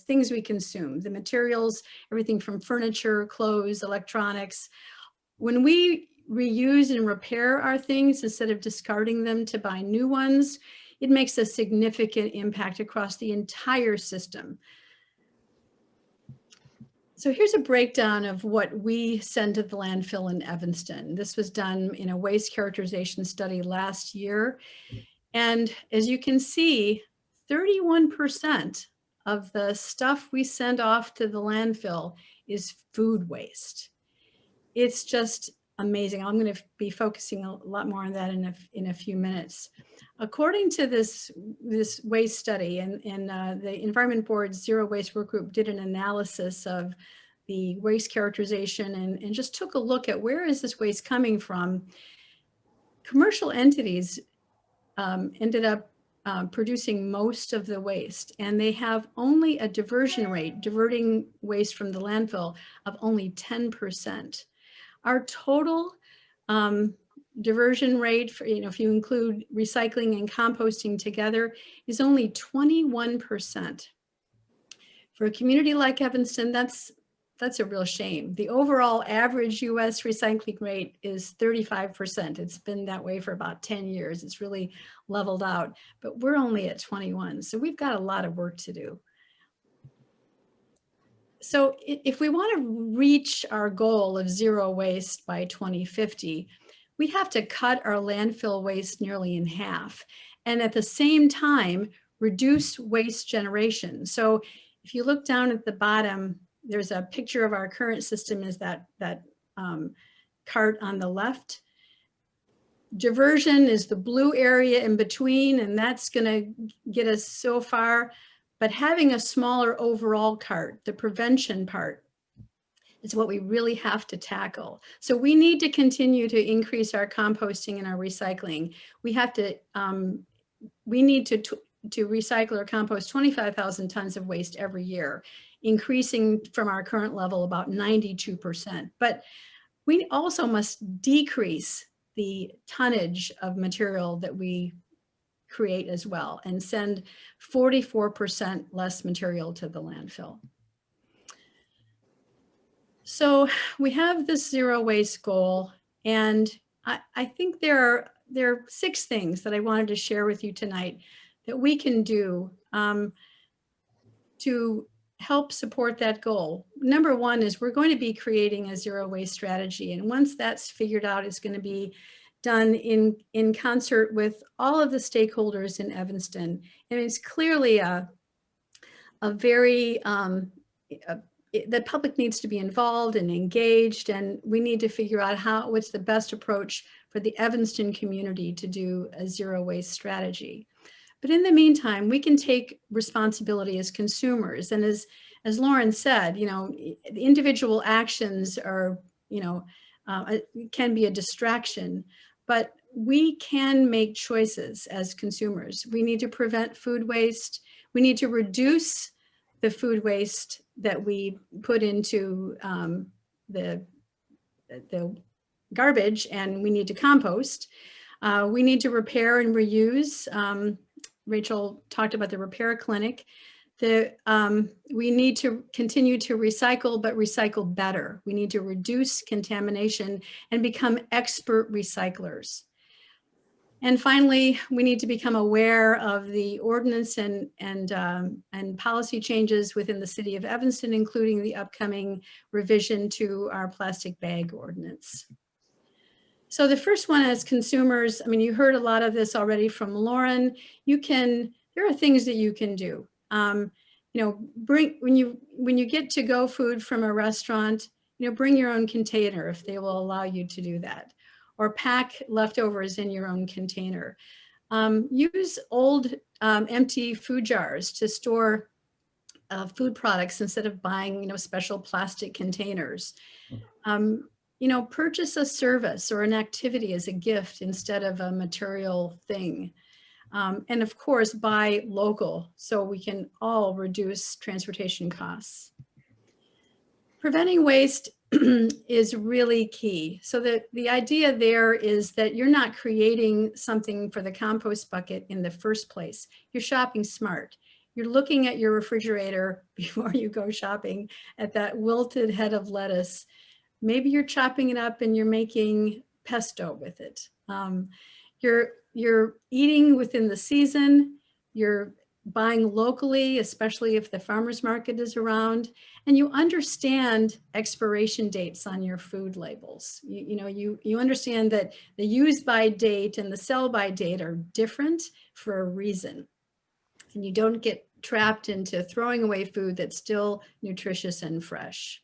things we consume, the materials, everything from furniture, clothes, electronics. When we reuse and repair our things instead of discarding them to buy new ones, it makes a significant impact across the entire system. So here's a breakdown of what we send to the landfill in Evanston. This was done in a waste characterization study last year. And as you can see, 31% of the stuff we send off to the landfill is food waste. It's just amazing. I'm going to be focusing a lot more on that in a few minutes. According to this waste study, and the Environment Board's Zero Waste Work Group did an analysis of the waste characterization and just took a look at where is this waste coming from. Commercial entities ended up producing most of the waste, and they have only a diversion rate, diverting waste from the landfill, of only 10%. Our total diversion rate, for, if you include recycling and composting together, is only 21%. For a community like Evanston, that's a real shame. The overall average US recycling rate is 35%. It's been that way for about 10 years. It's really leveled out, but we're only at 21. So we've got a lot of work to do. So if we want to reach our goal of zero waste by 2050, we have to cut our landfill waste nearly in half, and at the same time, reduce waste generation. So if you look down at the bottom, there's a picture of our current system, is that cart on the left. Diversion is the blue area in between, and that's going to get us so far. But having a smaller overall cart, the prevention part, is what we really have to tackle. So we need to continue to increase our composting and our recycling. We have to, we need to recycle or compost 25,000 tons of waste every year, increasing from our current level about 92%. But we also must decrease the tonnage of material that we create as well, and send 44% less material to the landfill. So we have this zero waste goal, and I think there are 6 things that I wanted to share with you tonight that we can do to help support that goal. Number 1 is we're going to be creating a zero waste strategy, and once that's figured out, it's going to be done in concert with all of the stakeholders in Evanston. And it's clearly a very, the public needs to be involved and engaged, and we need to figure out what's the best approach for the Evanston community to do a zero waste strategy. But in the meantime, we can take responsibility as consumers. And as Lauren said, the individual actions are, can be a distraction, but we can make choices as consumers. We need to prevent food waste. We need to reduce the food waste that we put into the garbage, and we need to compost. We need to repair and reuse. Rachel talked about the repair clinic. We need to continue to recycle, but recycle better. We need to reduce contamination and become expert recyclers. And finally, we need to become aware of the ordinance and policy changes within the City of Evanston, including the upcoming revision to our plastic bag ordinance. So the first one, as consumers, you heard a lot of this already from Lauren. There are things that you can do. When you get to-go food from a restaurant, bring your own container if they will allow you to do that, or pack leftovers in your own container. Use old empty food jars to store food products instead of buying special plastic containers. Purchase a service or an activity as a gift instead of a material thing. And of course, buy local so we can all reduce transportation costs. Preventing waste is really key. So the idea there is that you're not creating something for the compost bucket in the first place. You're shopping smart. You're looking at your refrigerator before you go shopping at that wilted head of lettuce. Maybe you're chopping it up and you're making pesto with it. You're eating within the season. You're buying locally, especially if the farmer's market is around, and you understand expiration dates on your food labels. You understand that the use by date and the sell by date are different for a reason, and you don't get trapped into throwing away food that's still nutritious and fresh.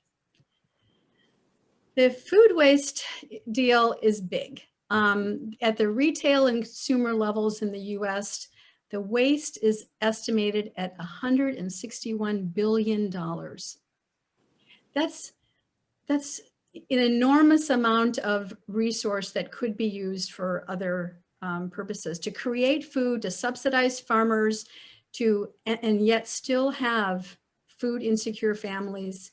The food waste deal is big. At the retail and consumer levels in the US, the waste is estimated at $161 billion. That's an enormous amount of resource that could be used for other purposes, to create food, to subsidize farmers, and yet still have food insecure families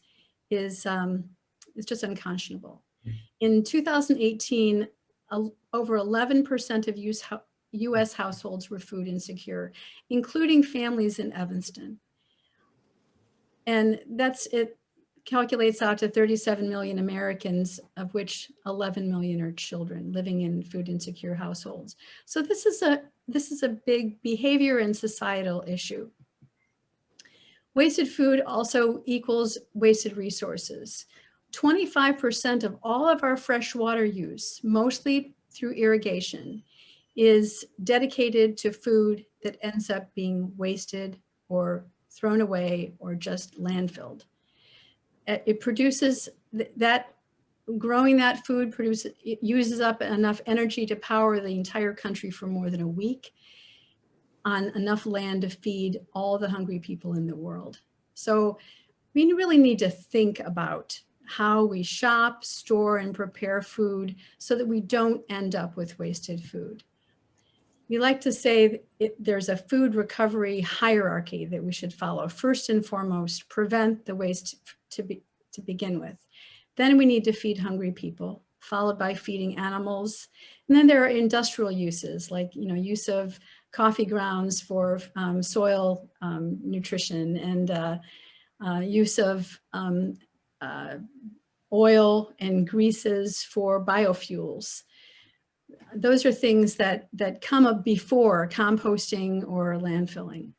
is just unconscionable. In 2018, over 11% of U.S. households were food insecure, including families in Evanston. And it calculates out to 37 million Americans, of which 11 million are children living in food insecure households. So this is a big behavior and societal issue. Wasted food also equals wasted resources. 25% of all of our fresh water use, mostly through irrigation, is dedicated to food that ends up being wasted or thrown away or just landfilled. It produces growing that food it uses up enough energy to power the entire country for more than a week on enough land to feed all the hungry people in the world. So we really need to think about how we shop, store, and prepare food so that we don't end up with wasted food. We like to say there's a food recovery hierarchy that we should follow. First and foremost, prevent the waste to begin with. Then we need to feed hungry people, followed by feeding animals. And then there are industrial uses like use of coffee grounds for soil nutrition, and use of oil and greases for biofuels. Those are things that come up before composting or landfilling.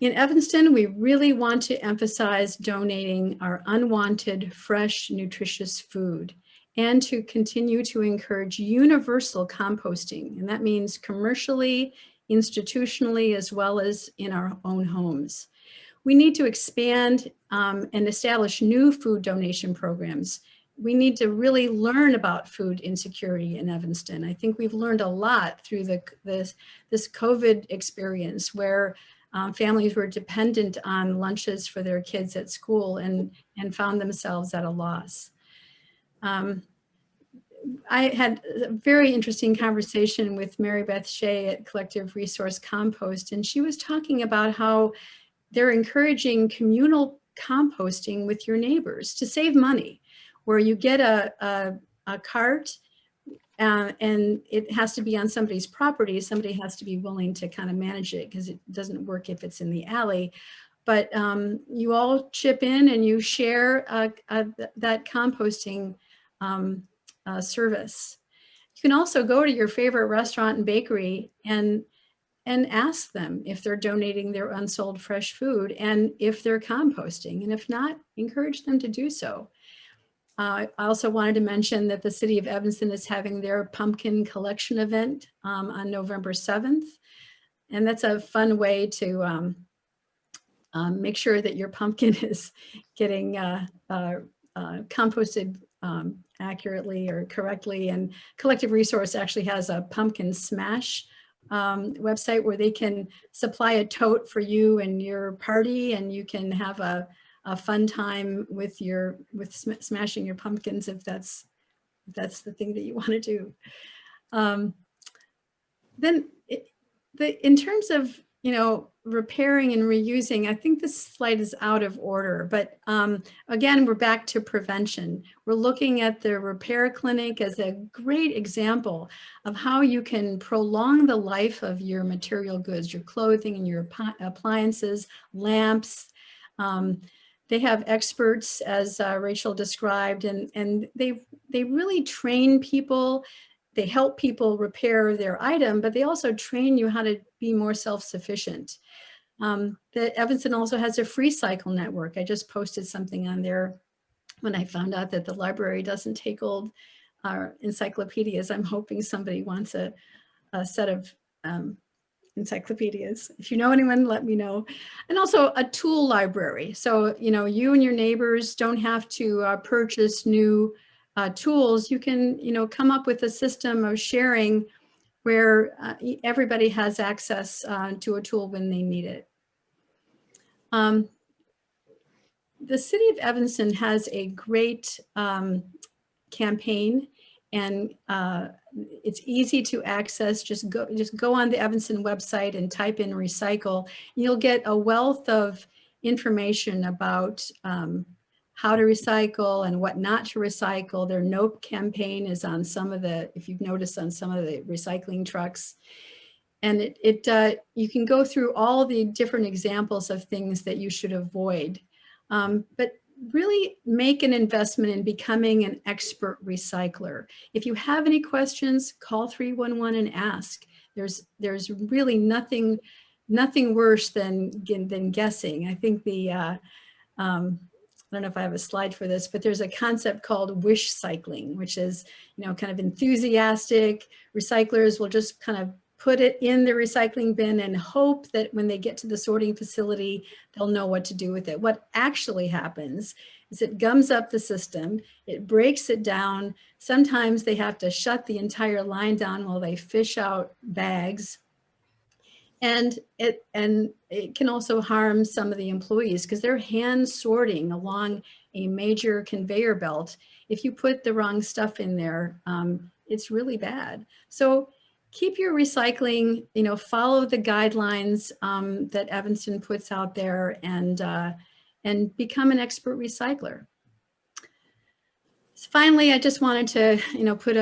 In Evanston, we really want to emphasize donating our unwanted, fresh, nutritious food and to continue to encourage universal composting. And that means commercially, institutionally, as well as in our own homes. We need to expand and establish new food donation programs. We need to really learn about food insecurity in Evanston. I think we've learned a lot through this COVID experience where families were dependent on lunches for their kids at school and found themselves at a loss. I had a very interesting conversation with Mary Beth Shea at Collective Resource Compost, and she was talking about how they're encouraging communal composting with your neighbors to save money, where you get a cart and it has to be on somebody's property. Somebody has to be willing to kind of manage it because it doesn't work if it's in the alley. But you all chip in and you share that composting service. You can also go to your favorite restaurant and bakery and ask them if they're donating their unsold fresh food and if they're composting. And if not, encourage them to do so. I also wanted to mention that the City of Evanston is having their pumpkin collection event on November 7th. And that's a fun way to make sure that your pumpkin is getting composted accurately or correctly. And Collective Resource actually has a pumpkin smash website where they can supply a tote for you and your party, and you can have a fun time with smashing your pumpkins if that's the thing that you want to do. Then in terms of repairing and reusing, I think this slide is out of order, but again, we're back to prevention. We're looking at the repair clinic as a great example of how you can prolong the life of your material goods, your clothing and your appliances, lamps. They have experts, as Rachel described, and they really train people. They help people repair their item, but they also train you how to be more self-sufficient. The Evanston also has a free cycle network. I just posted something on there when I found out that the library doesn't take old encyclopedias. I'm hoping somebody wants a set of encyclopedias. If you know anyone, let me know. And also a tool library. So, you and your neighbors don't have to purchase new tools. You can, come up with a system of sharing where everybody has access to a tool when they need it. The City of Evanston has a great campaign and it's easy to access. Just go on the Evanston website and type in recycle. You'll get a wealth of information about how to recycle and what not to recycle. Their No campaign is on some of the, if you've noticed, on some of the recycling trucks. And you can go through all the different examples of things that you should avoid. But really make an investment in becoming an expert recycler. If you have any questions, call 311 and ask. There's really nothing worse than guessing. I think I don't know if I have a slide for this, but there's a concept called wish cycling, which is, kind of enthusiastic recyclers will just kind of put it in the recycling bin and hope that when they get to the sorting facility, they'll know what to do with it. What actually happens is it gums up the system, it breaks it down. Sometimes they have to shut the entire line down while they fish out bags. And it can also harm some of the employees because they're hand sorting along a major conveyor belt. If you put the wrong stuff in there, it's really bad. So keep your recycling, follow the guidelines that Evanston puts out there and become an expert recycler. So finally, I just wanted to, put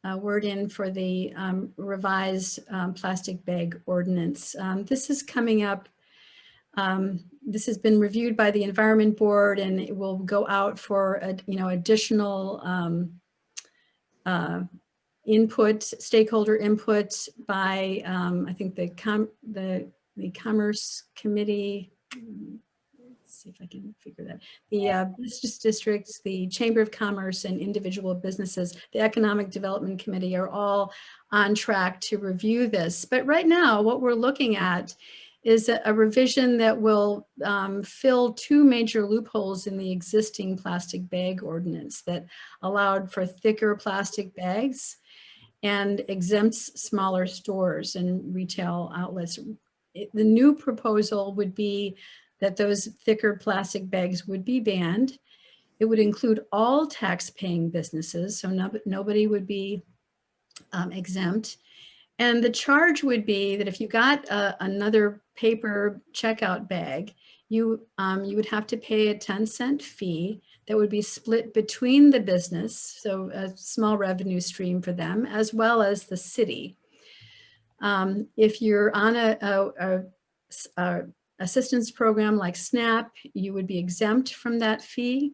a word in for the revised plastic bag ordinance. This is coming up. This has been reviewed by the Environment Board, and it will go out for additional input, stakeholder input by I think the Commerce Committee. Let's see if I can figure that. The business districts, the Chamber of Commerce, and individual businesses, the Economic Development Committee are all on track to review this. But right now, what we're looking at is a revision that will fill two major loopholes in the existing plastic bag ordinance that allowed for thicker plastic bags and exempts smaller stores and retail outlets. The new proposal would be that those thicker plastic bags would be banned. It would include all tax-paying businesses, so nobody would be exempt. And the charge would be that if you got another paper checkout bag, you would have to pay a 10-cent fee that would be split between the business, so a small revenue stream for them, as well as the city. If you're on a assistance program like SNAP, you would be exempt from that fee.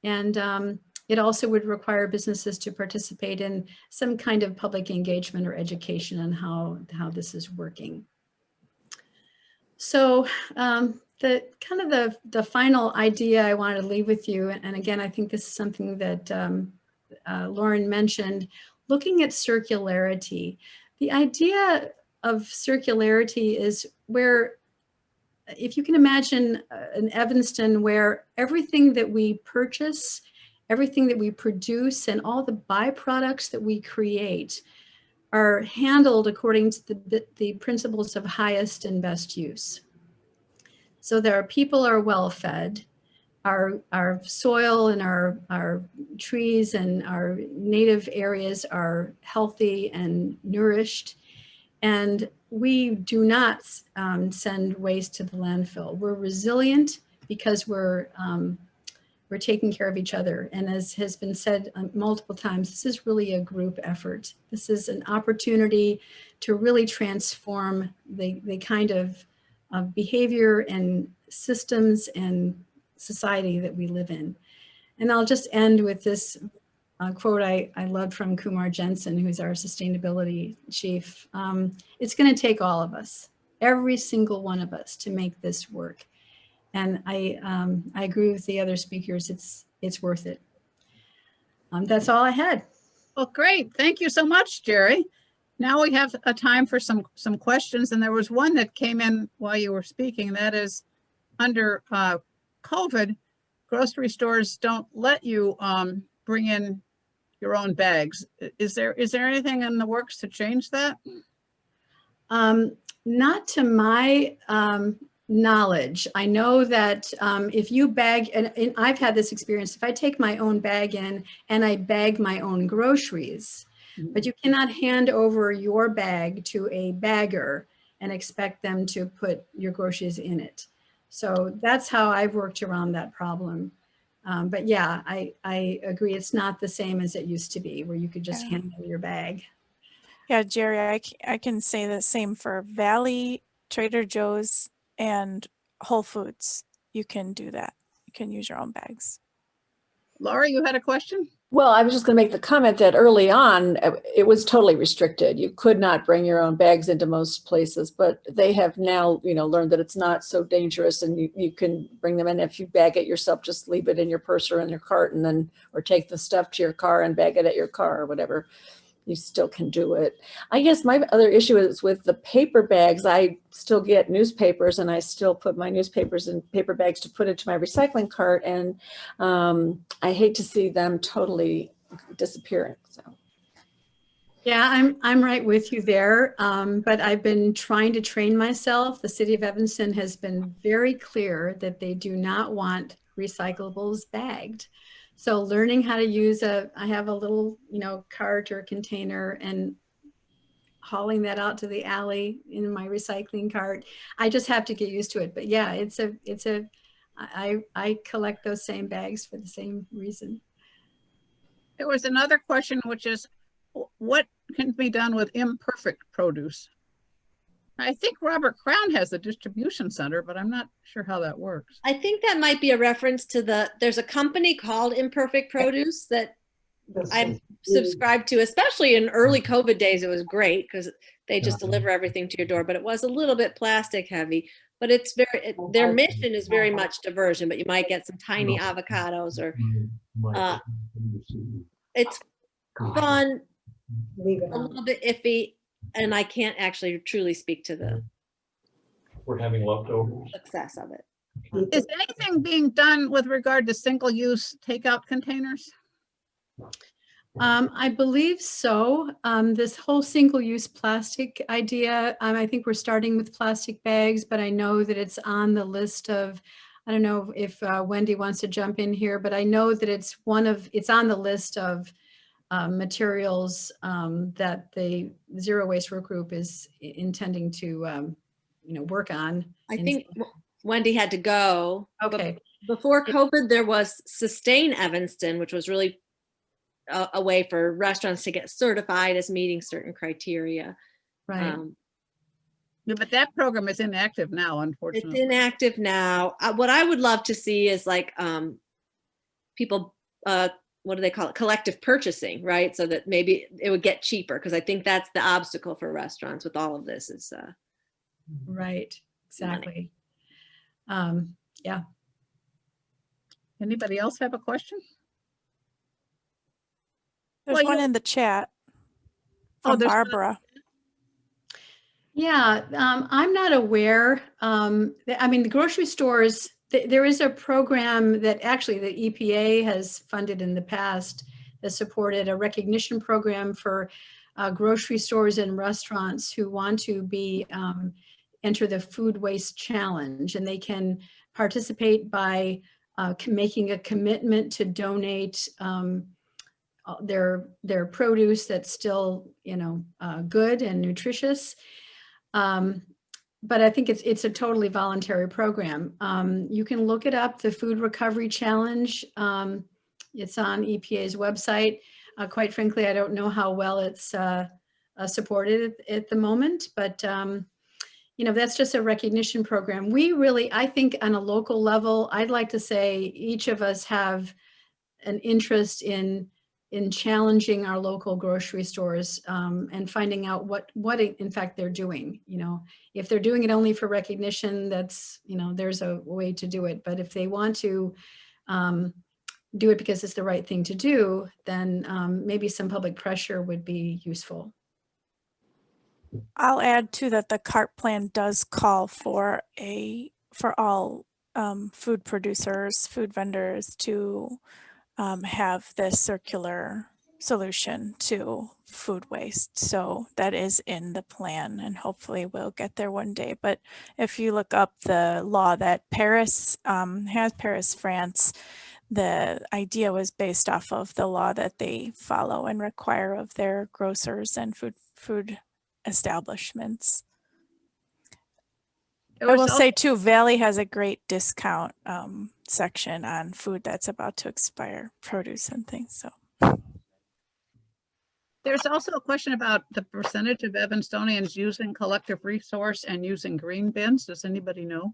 And it also would require businesses to participate in some kind of public engagement or education on how this is working. So the final idea I wanted to leave with you, and again, I think this is something that Lauren mentioned, looking at circularity. The idea of circularity is where, if you can imagine an Evanston where everything that we purchase, everything that we produce, and all the byproducts that we create are handled according to the principles of highest and best use. So that our people are well fed, our soil and our trees and our native areas are healthy and nourished, and we do not send waste to the landfill. We're resilient because we're taking care of each other. And as has been said multiple times, this is really a group effort. This is an opportunity to really transform the kind of behavior and systems and society that we live in. And I'll just end with this quote I loved from Kumar Jensen, who's our sustainability chief. It's going to take all of us, every single one of us, to make this work. And I agree with the other speakers. It's worth it. That's all I had. Well, great. Thank you so much, Jerri. Now we have a time for some questions. And there was one that came in while you were speaking, and that is, under COVID, grocery stores don't let you bring in your own bags. Is there anything in the works to change that? Not to my knowledge. I know that if you bag, and I've had this experience, if I take my own bag in and I bag my own groceries, But you cannot hand over your bag to a bagger and expect them to put your groceries in it. So that's how I've worked around that problem. But yeah, I agree. It's not the same as it used to be, where you could just hand them your bag. Yeah, Jerry, I can say the same for Valley, Trader Joe's, and Whole Foods. You can do that. You can use your own bags. Laura, you had a question? Well, I was just going to make the comment that early on, it was totally restricted. You could not bring your own bags into most places, but they have now, learned that it's not so dangerous, and you can bring them in. If you bag it yourself, just leave it in your purse or in your cart, and then, or take the stuff to your car and bag it at your car or whatever. You still can do it. I guess my other issue is with the paper bags. I still get newspapers, and I still put my newspapers in paper bags to put into my recycling cart. And I hate to see them totally disappearing. So. Yeah, I'm right with you there. But I've been trying to train myself. The City of Evanston has been very clear that they do not want recyclables bagged. So learning how to use I have a little, cart or container, and hauling that out to the alley in my recycling cart. I just have to get used to it. But yeah, I collect those same bags for the same reason. There was another question, which is, what can be done with imperfect produce? I think Robert Crown has a distribution center, but I'm not sure how that works. I think that might be a reference to there's a company called Imperfect Produce that I'm subscribed to, especially in early COVID days. It was great because they just deliver everything to your door, but it was a little bit plastic heavy. But it's their mission is very much diversion, but you might get some tiny avocados, or it's fun, a little bit iffy, and I can't actually truly speak to the We're having leftovers. success of it. Is anything being done with regard to single-use takeout containers? I believe so. This whole single-use plastic idea, I think we're starting with plastic bags, but I know that it's on the list of, I don't know if Wendy wants to jump in here, but I know that it's on the list of materials that the Zero Waste Work Group is intending to, work on. I think Wendy had to go. Okay. Before COVID, there was Sustain Evanston, which was really a way for restaurants to get certified as meeting certain criteria. Right. Yeah, but that program is inactive now, unfortunately. It's inactive now. What I would love to see is like people, what do they call it? Collective purchasing, right? So that maybe it would get cheaper, because I think that's the obstacle for restaurants with all of this is. Right. Exactly. Yeah. Anybody else have a question? There's one in the chat from Barbara. Yeah, I'm not aware. The grocery stores, there is a program that actually the EPA has funded in the past that supported a recognition program for grocery stores and restaurants who want to enter the food waste challenge, and they can participate by making a commitment to donate their produce that's still good and nutritious. But I think it's a totally voluntary program. You can look it up, the Food Recovery Challenge. It's on EPA's website. Quite frankly, I don't know how well it's supported at the moment, but that's just a recognition program. I think on a local level, I'd like to say each of us have an interest in challenging our local grocery stores and finding out what in fact they're doing. If they're doing it only for recognition, that's, there's a way to do it. But if they want to do it because it's the right thing to do, then maybe some public pressure would be useful. I'll add too that the CARP plan does call for all food producers, food vendors to have this circular solution to food waste. So that is in the plan, and hopefully we'll get there one day. But if you look up the law that Paris has, France, the idea was based off of the law that they follow and require of their grocers and food establishments. There I was will al- say too, Valley has a great discount section on food that's about to expire, produce and things. So There's also a question about the percentage of Evanstonians using collective resource and using green bins. Does anybody know?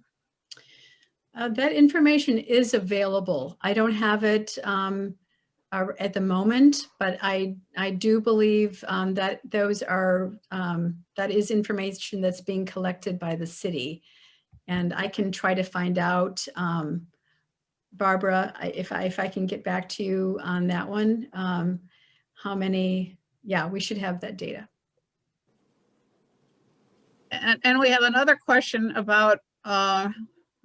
That information is available. I don't have it at the moment, but I do believe that those are, that is information that's being collected by the city. And I can try to find out, Barbara, if I can get back to you on that one, how many, yeah, we should have that data. And we have another question about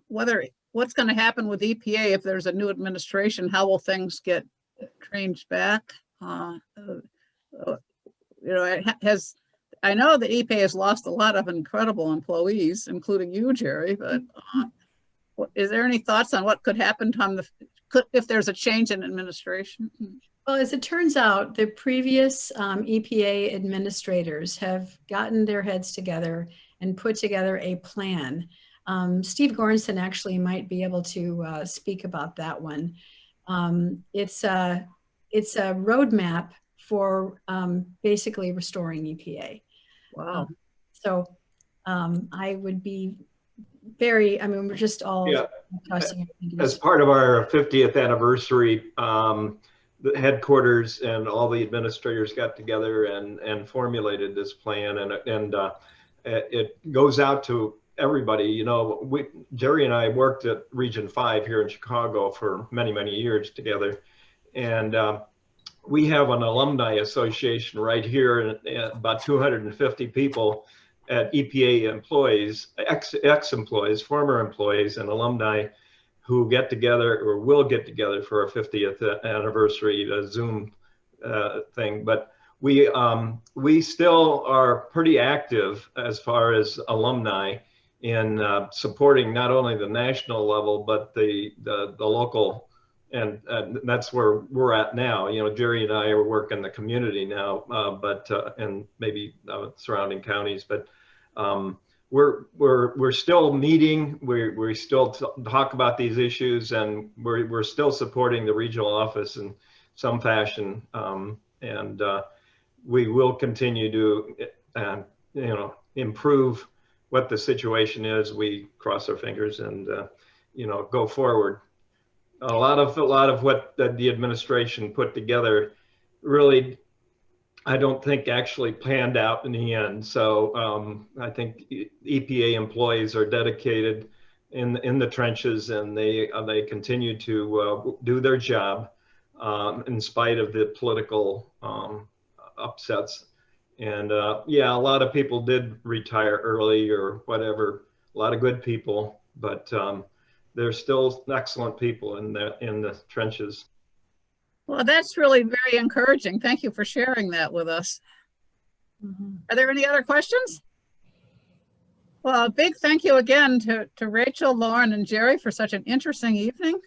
what's going to happen with EPA if there's a new administration. How will things get changed back? I know that EPA has lost a lot of incredible employees, including you, Jerri, but is there any thoughts on what could happen if there's a change in administration? Well, as it turns out, the previous EPA administrators have gotten their heads together and put together a plan. Steve Goranson actually might be able to speak about that one. It's a roadmap for basically restoring EPA. Wow. I would be very, I mean, we're just all tossing As part of our 50th anniversary, the headquarters and all the administrators got together and formulated this plan, and it goes out to everybody. You know, Jerri and I worked at Region 5 here in Chicago for many, many years together, and we have an alumni association right here, and about 250 people at EPA employees, ex-employees, former employees, and alumni who get together or will get together for our 50th anniversary Zoom thing. But we still are pretty active as far as alumni in supporting not only the national level but the local, and that's where we're at now. You know, Jerri and I are working the community now, but and maybe surrounding counties, but we're still meeting. We still talk about these issues, and we're still supporting the regional office in some fashion, and we will continue to improve what the situation is. We cross our fingers and go forward. A lot of what the administration put together really, I don't think actually panned out in the end. So I think EPA employees are dedicated in the trenches, and they continue to do their job in spite of the political upsets. And yeah, a lot of people did retire early or whatever. A lot of good people, but there's still excellent people in the trenches. Well, that's really very encouraging. Thank you for sharing that with us. Mm-hmm. Are there any other questions? Well, a big thank you again to Rachel, Lauren, and Jerri for such an interesting evening.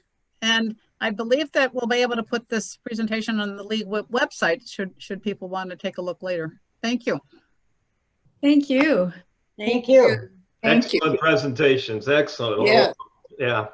And I believe that we'll be able to put this presentation on the League website should people want to take a look later. Thank you. Thank you. Thank you. Thank you. Excellent presentations. Excellent. Yeah. Yeah.